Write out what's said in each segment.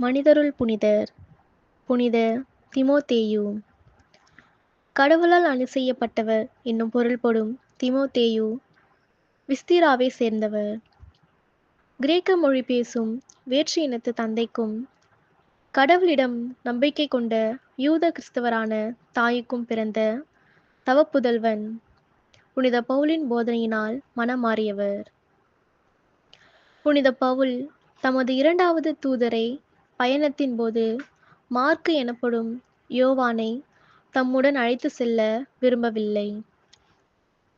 மனிதருள் புனிதர் புனித தீமோத்தேயு. கடவுளால் அணி செய்யப்பட்டவர் என்னும் பொருள்படும் தீமோத்தேயு விஸ்திராவை சேர்ந்தவர். கிரேக்க மொழி பேசும் வேற்று இனத்து தந்தைக்கும் கடவுளிடம் நம்பிக்கை கொண்ட யூத கிறிஸ்தவரான தாய்க்கும் பிறந்த தவப்புதல்வன். புனித பவுலின் போதனையினால் மனமாறியவர். புனித பவுல் தமது இரண்டாவது தூதரை பயணத்தின் போது மார்க்கு எனப்படும் யோவானை தம்முடன் அழைத்து செல்ல விரும்பவில்லை.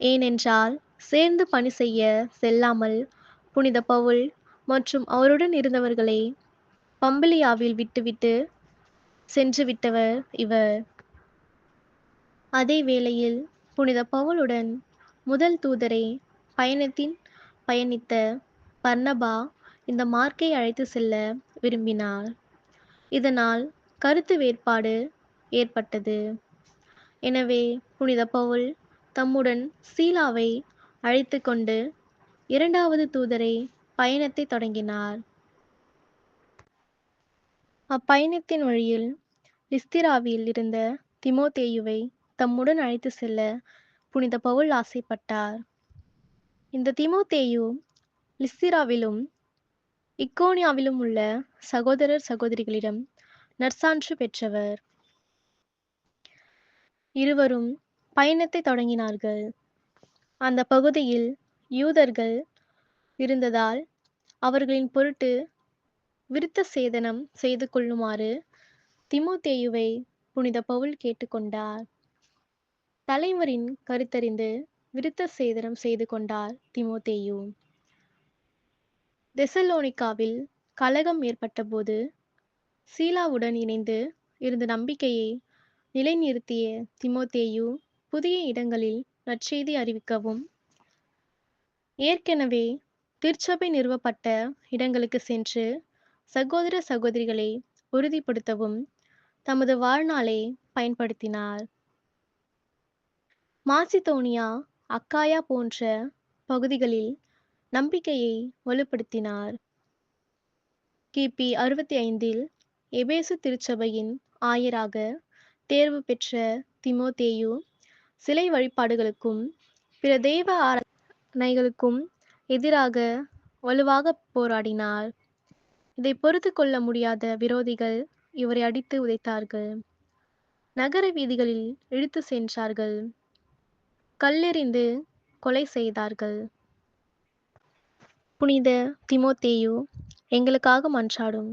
ஏனென்றால் சேர்ந்து பணி செய்ய செல்லாமல் புனித பவுல் மற்றும் அவருடன் இருந்தவர்களை பம்பிலியாவில் விட்டுவிட்டு சென்றுவிட்டவர் இவர். அதே வேளையில் புனித பவுலுடன் முதல் தூதரை பயணத்தின் பயணித்த பர்னபா இந்த மார்க்கை அழைத்து செல்ல விரும்பினார். இதனால் கருத்து வேறுபாடு ஏற்பட்டது. எனவே புனித பவுல் தம்முடன் சீலாவை அழைத்து கொண்டு இரண்டாவது தூதரை பயணத்தை தொடங்கினார். அப்பயணத்தின் வழியில் லிஸ்திராவில் இருந்த தீமோத்தேயுவை தம்முடன் அழைத்து செல்ல புனித பவுல் ஆசைப்பட்டார். இந்த தீமோத்தேயு லிஸ்திராவிலும் இக்கோனியாவிலும் உள்ள சகோதரர் சகோதரிகளிடம் நற்சான்று பெற்றவர். இருவரும் பயணத்தை தொடங்கினார்கள். அந்த பகுதியில் யூதர்கள் இருந்ததால் அவர்களின் பொருட்டு விருத்த சேதனம் செய்து கொள்ளுமாறு தீமோத்தேயுவை புனித பவுல் கேட்டுக்கொண்டார். தலைவரின் கருத்தறிந்து விருத்த சேதனம் செய்து கொண்டார் தீமோத்தேயு. தெசலோனிக்காவில் கலகம் ஏற்பட்டபோது சீலாவுடன் இணைந்து இருந்த நம்பிக்கையை நிலைநிறுத்திய தீமோத்தேயு புதிய இடங்களில் நற்செய்தி அறிவிக்கவும் ஏற்கனவே திருச்சபை நிறுவப்பட்ட இடங்களுக்கு சென்று சகோதர சகோதரிகளை உறுதிப்படுத்தவும் தமது வாழ்நாளை பயன்படுத்தினார். மாசிதோனியா, அக்காயா போன்ற பகுதிகளில் நம்பிக்கையை வலுப்படுத்தினார். கிபி 65 எபேசு திருச்சபையின் ஆயராக தேர்வு பெற்ற தீமோத்தேயு சிலை வழிபாடுகளுக்கும் பிற தெய்வ ஆராதனைகளுக்கும் எதிராக வலுவாக போராடினார். இதை பொறுத்து கொள்ள முடியாத விரோதிகள் இவரை அடித்து உதைத்தார்கள். நகர வீதிகளில் இழுத்து சென்றார்கள். கல்லெறிந்து கொலை செய்தார்கள். புனித தீமோத்தேயு எங்களுக்காக மன்றாடும்.